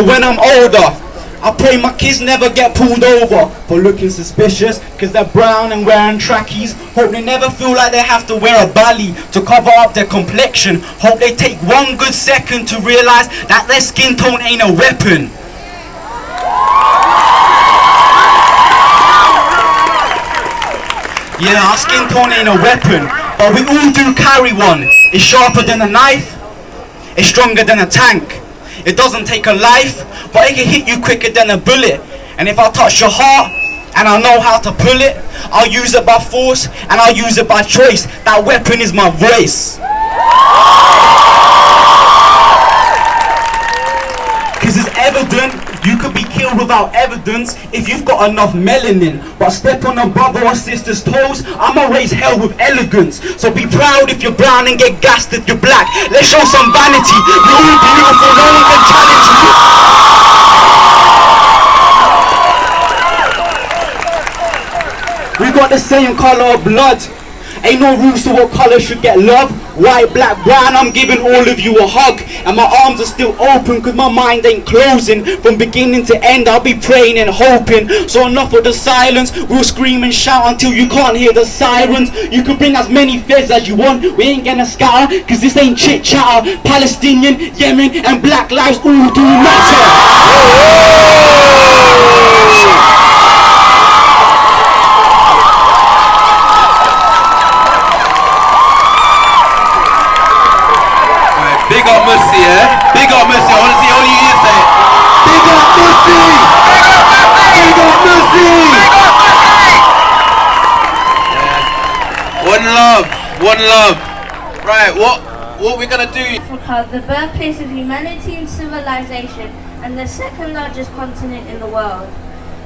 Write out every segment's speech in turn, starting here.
for when I'm older. I pray my kids never get pulled over for looking suspicious, cause they're brown and wearing trackies. Hope they never feel like they have to wear a bally to cover up their complexion. Hope they take one good second to realise that their skin tone ain't a weapon. Yeah, our skin tone ain't a weapon, but we all do carry one. It's sharper than a knife, it's stronger than a tank. It doesn't take a life, but it can hit you quicker than a bullet. And if I touch your heart, and I know how to pull it, I'll use it by force, and I'll use it by choice. That weapon is my voice. Cause it's evident, you could be killed without evidence if you've got enough melanin. But step on a brother or sister's toes, I'ma raise hell with elegance. So be proud if you're brown and get gassed if you're black. Let's show some vanity. You're all beautiful, no one can challenge you. We got the same color of blood. Ain't no rules to what color should get love. White, black, brown, I'm giving all of you a hug. And my arms are still open cause my mind ain't closing. From beginning to end I'll be praying and hoping. So enough of the silence, we'll scream and shout until you can't hear the sirens. You can bring as many feds as you want, we ain't gonna scatter, cause this ain't chit chatter. Palestinian, Yemen and black lives all do matter. Big up Mussy, yeah? Big up Mussy, I want to see all you say it. Big up Mussy! Big up Mussy! Yeah. One love, one love. Right, what we gonna do? Africa, the birthplace of humanity and civilization, and the second largest continent in the world.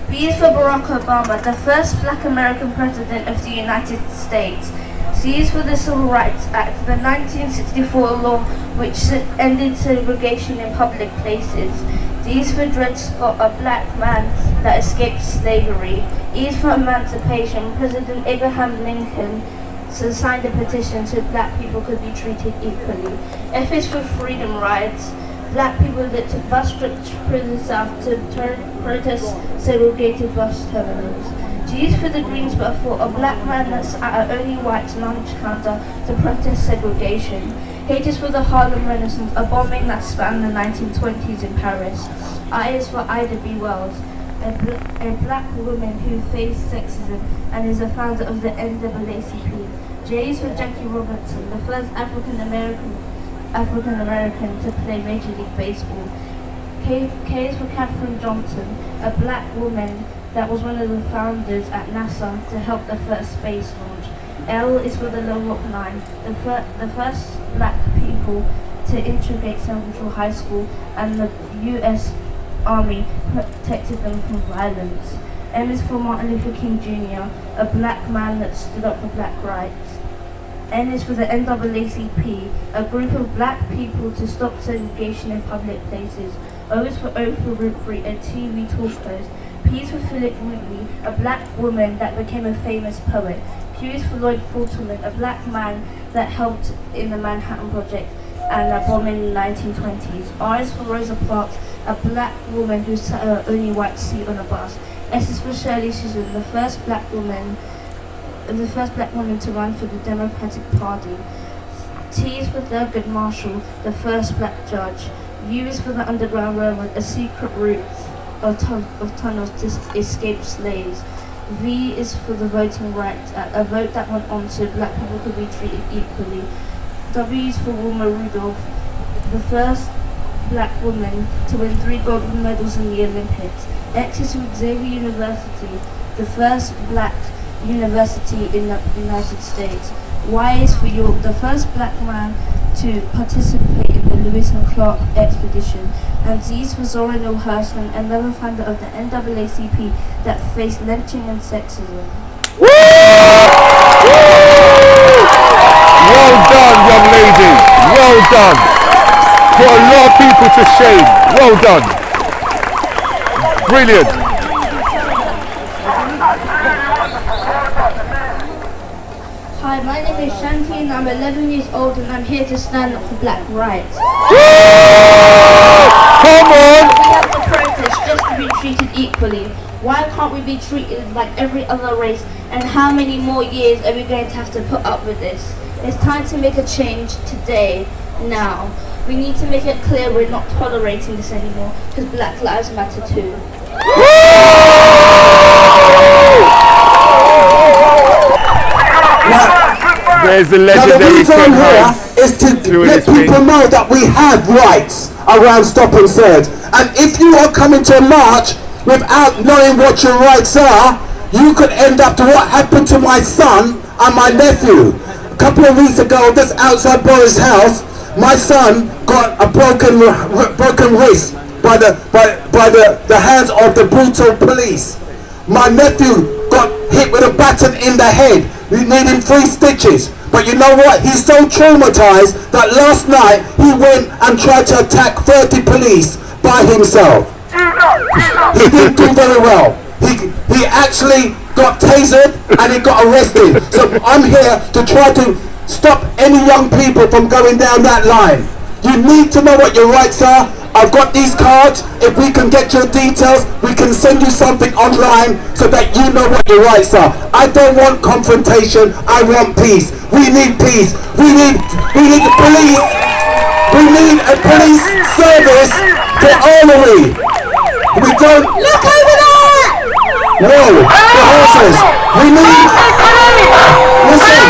B is for Barack Obama, the first black American president of the United States. C is for the Civil Rights Act, the 1964 law which ended segregation in public places. D is for Dred Scott, a black man that escaped slavery. E is for emancipation. President Abraham Lincoln signed a petition so black people could be treated equally. F is for freedom rides. Black people that took bus trips through the South to protest segregated bus terminals. G is for the Greensboro for a black man that sat at only white lunch counter to protest segregation. H is for the Harlem Renaissance, a bombing that spanned the 1920s in Paris. I is for Ida B. Wells, a black woman who faced sexism and is a founder of the NAACP. J is for Jackie Robinson, the first African American to play Major League Baseball. K is for Katherine Johnson, a black woman that was one of the founders at NASA to help the first space launch. L is for the Low Rock Nine, the first black people to integrate Central High School, and the U.S. Army protected them from violence. M is for Martin Luther King Jr., a black man that stood up for black rights. N is for the NAACP, a group of black people to stop segregation in public places. O is for Oprah Winfrey, a TV talk host. P is for Philip Wheatley, a black woman that became a famous poet. Q is for Lloyd Portman, a black man that helped in the Manhattan Project and a bomb in the 1920s. R is for Rosa Parks, a black woman who sat her only white seat on a bus. S is for Shirley Chisholm, the first black woman to run for the Democratic Party. T is for Thurgood Marshall, the first black judge. U is for the Underground Railroad, a secret route of tunnels to escape slaves. V is for the Voting Rights Act, a vote that went on so black people could be treated equally. W is for Wilma Rudolph, the first black woman to win 3 gold medals in the Olympics. X is for Xavier University, the first black university in the United States. Y is for York, the first black man to participate in the Lewis and Clark expedition. And Z is for Zora Neale Hurston, another founder of the NAACP that faced lynching and sexism. Woo! Well done, young lady. Well done. Put a lot of people to shame. Well done. Brilliant. Hi, my name is Shanti and I'm 11 years old and I'm here to stand up for black rights. Woo! Come on! treated equally? Why can't we be treated like every other race? And how many more years are we going to have to put up with this? It's time to make a change today, now. We need to make it clear we're not tolerating this anymore, because Black Lives Matter too. There's the legendary now the reason I'm here is to let people know that we have rights around stop and search. And if you are coming to a march without knowing what your rights are, you could end up to what happened to my son and my nephew. A couple of weeks ago, just outside Boris' house, my son got a broken wrist by the hands of the brutal police. My nephew got hit with a baton in the head. We need him 3 stitches. But you know what? He's so traumatized that last night he went and tried to attack 30 police by himself. He didn't do very well. He actually got tasered and he got arrested. So I'm here to try to stop any young people from going down that line. You need to know what your rights are. I've got these cards. If we can get your details, we can send you something online so that you know what your rights are. I don't want confrontation. I want peace. We need peace. We need the police. We need a police service for Ornery. We don't. Look over there. Whoa, the horses. We need. Listen.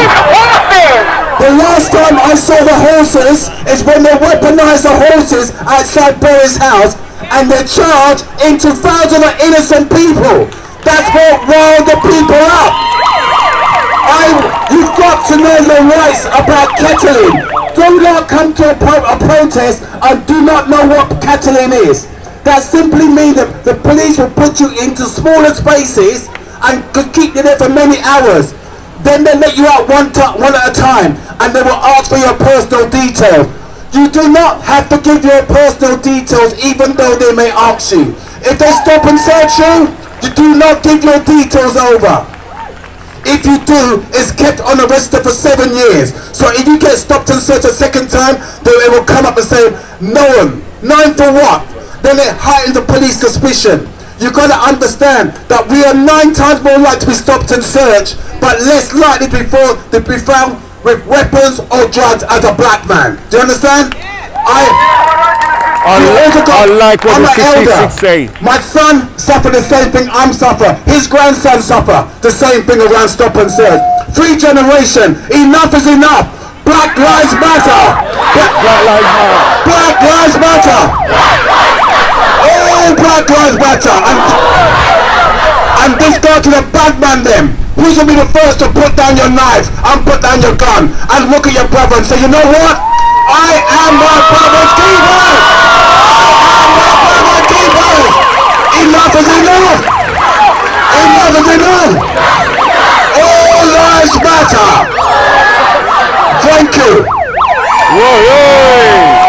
The last time I saw the horses is when they weaponized the horses outside Boris' house and they charged into thousands of innocent people. That's what riled the people up. You've got to know your rights about kettling. Do not come to a protest and do not know what kettling is. That simply means that the police will put you into smaller spaces and could keep you there for many hours. Then they let you out one at a time and they will ask for your personal details. You do not have to give your personal details even though they may ask you. If they stop and search you, you do not give your details over. If you do, it's kept on the register for 7 years. So if you get stopped and searched a second time, then it will come up and say, known. Known for what? Then it heightens the police suspicion. You got to understand that we are 9 times more likely to be stopped and searched, but less likely to be found with weapons or drugs as a black man. Do you understand? I like what the statistics say. My son suffered the same thing I'm suffering. His grandson suffer the same thing around stop and search. 3 generation. Enough is enough. Black lives matter. Black lives matter. Black lives matter. Oh, Black Lives Matter. And this go to the bad man them. Who's going to be the first to put down your knife and put down your gun and look at your brother and say, you know what? I am my brother's keeper. I am my brother's keeper. Enough is enough. Enough is enough. All lives matter. Thank you. Whoa, whoa.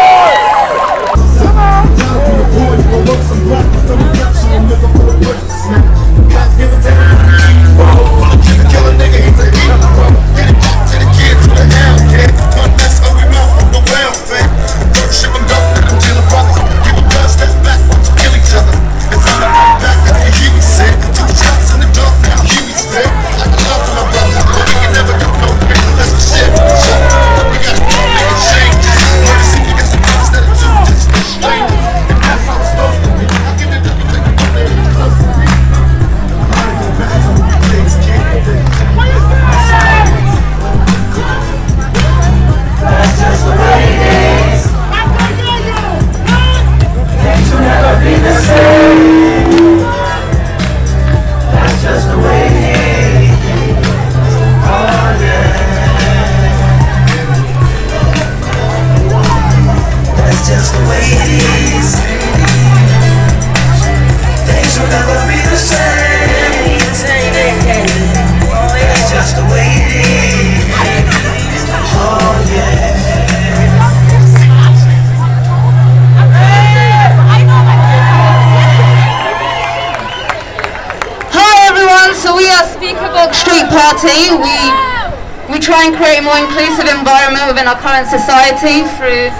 We try and create a more inclusive environment within our current society through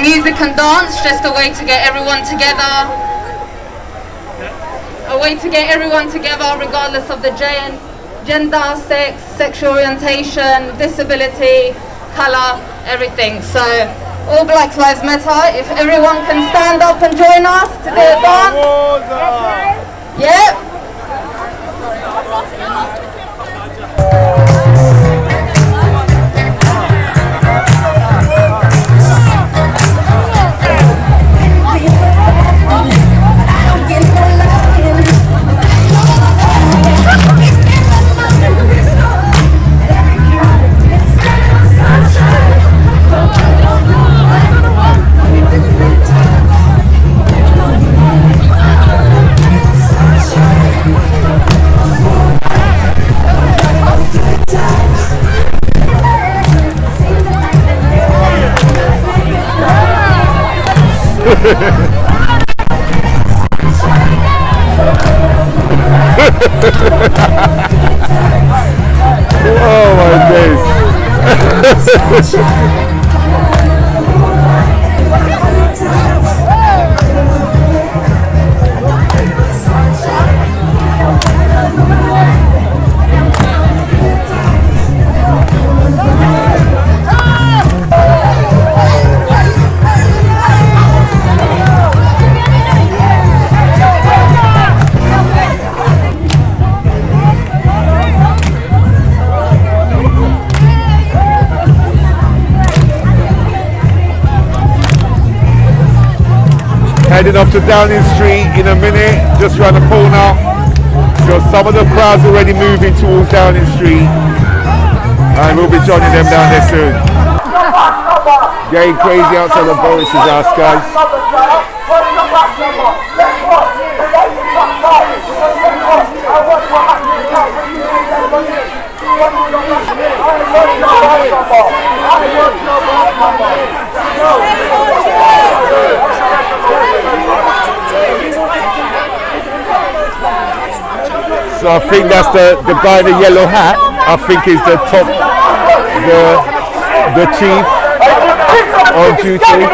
music and dance, just a way to get everyone together. a way to get everyone together regardless of the gender, sex, sexual orientation, disability, colour, everything. So all Black Lives Matter. If everyone can stand up and join us to do a dance. Yep. Oh my days. Heading up to Downing Street in a minute, just round the corner. So some of the crowd's already moving towards Downing Street, and we'll be joining them down there soon. Getting crazy outside of Boris's house, guys. So I think that's the guy in the yellow hat. I think is the top, the chief on duty.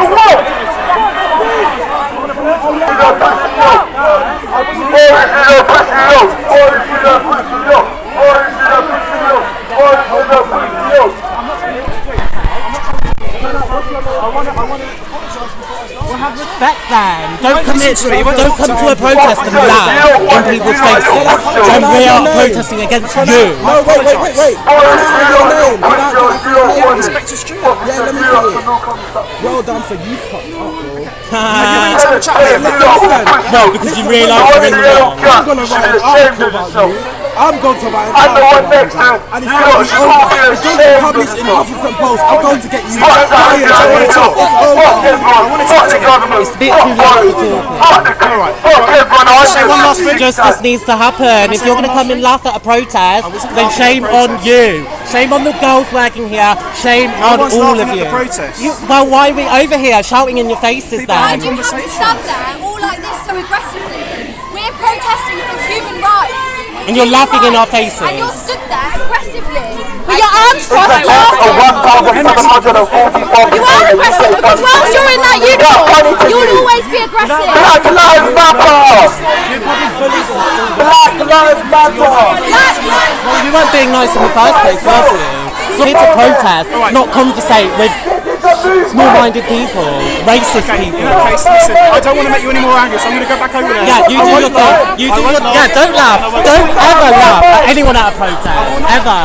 Have respect then. Don't come to a protest and laugh in people's faces. And we are protesting against you. No, wait. Your name. Inspector Street. Yeah, let me see it. Well done for you fucked up, bro. No, because you realise you're in the wrong. I'm gonna write an article about you. I'm going to write an article about you. And it's going to be over. It's going to be published in Huffington Post. I'm going to get you. I want to talk. It's a bit too late to talk. Say one last thing. Justice needs to happen. If you're going to come and laugh at a protest, then shame on you. Shame on the girls working here. Shame on all of you. Well, why are we over here shouting in your faces then? You can't stand there all like this so aggressively. We're protesting for human rights. And you're laughing in our faces. And you're stood there aggressively with your arms crossed laughing. You are aggressive because whilst you're in that uniform, you'll always be aggressive. Black Lives Matter! Black Lives Matter! Well, you weren't being nice in the first place, first of all. So here to protest, not conversate with small-minded people, racist people. In that case, listen, I don't want to make you any more angry, so I'm going to go back over there. Yeah, you do your thing. You do your thing. Yeah, don't laugh. Don't ever laugh at anyone at a protest. Ever.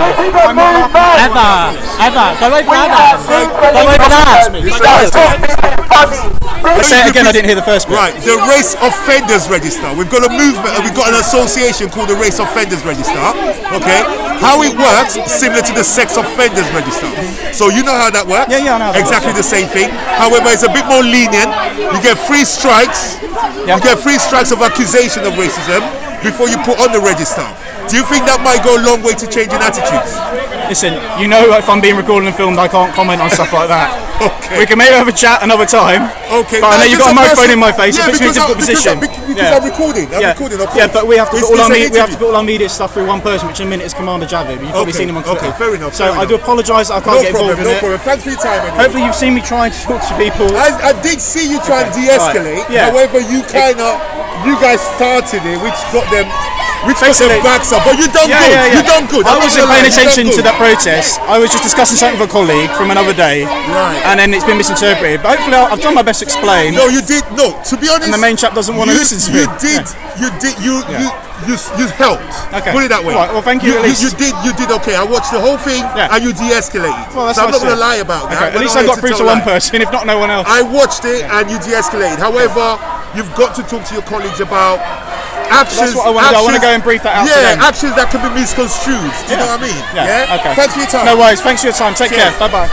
Ever. Go over there then. Go over there. Let's say it again, I didn't hear the first bit. Right, the Race Offenders Register. We've got a movement, we've got an association called the Race Offenders Register. Okay, how it works, similar to the Sex Offenders Register. So you know how that works? Yeah, I know. Exactly the same thing. However, it's a bit more lenient. You get 3 strikes. You get 3 strikes of accusation of racism before you put on the register. Do you think that might go a long way to changing attitudes? Listen, you know if I'm being recorded and filmed, I can't comment on stuff like that. Okay. We can maybe have a chat another time. Okay. But I know you've got a microphone in my face. Yeah, it puts me in a difficult position. Because I'm recording. I'm recording, of course. Yeah, but we have to put all our media stuff through one person, which in a minute is Commander Javid. You've probably seen him on Twitter. Okay, fair enough. So I do apologise. I can't get involved in it. No problem. Thanks for your time. Anyway. Hopefully you've seen me trying to talk to people. I did see you try and de-escalate. Right. Yeah. However, you kind of you guys started it, which got them backs up. But you done good. Yeah. You done good. I wasn't paying attention to that protest. I was just discussing something with a colleague from another day, and then it's been misinterpreted. But hopefully, I've done my best to explain. No, you did. No, to be honest, and the main chap doesn't want to listen to me. You helped. Okay. Put it that way. Right, well, thank you. At least you did okay. I watched the whole thing, and you de-escalated. Well, that's so I'm not nice going to lie about that. Okay. At least I got through to one person, if not no one else. I watched it, and you de-escalated. However, you've got to talk to your colleagues about actions. That's what I want to do. I want to go and brief that out to them. Actions that can be misconstrued. Do you know what I mean? Yeah. Okay. Thanks for your time. No worries. Thanks for your time. Take care. Bye bye.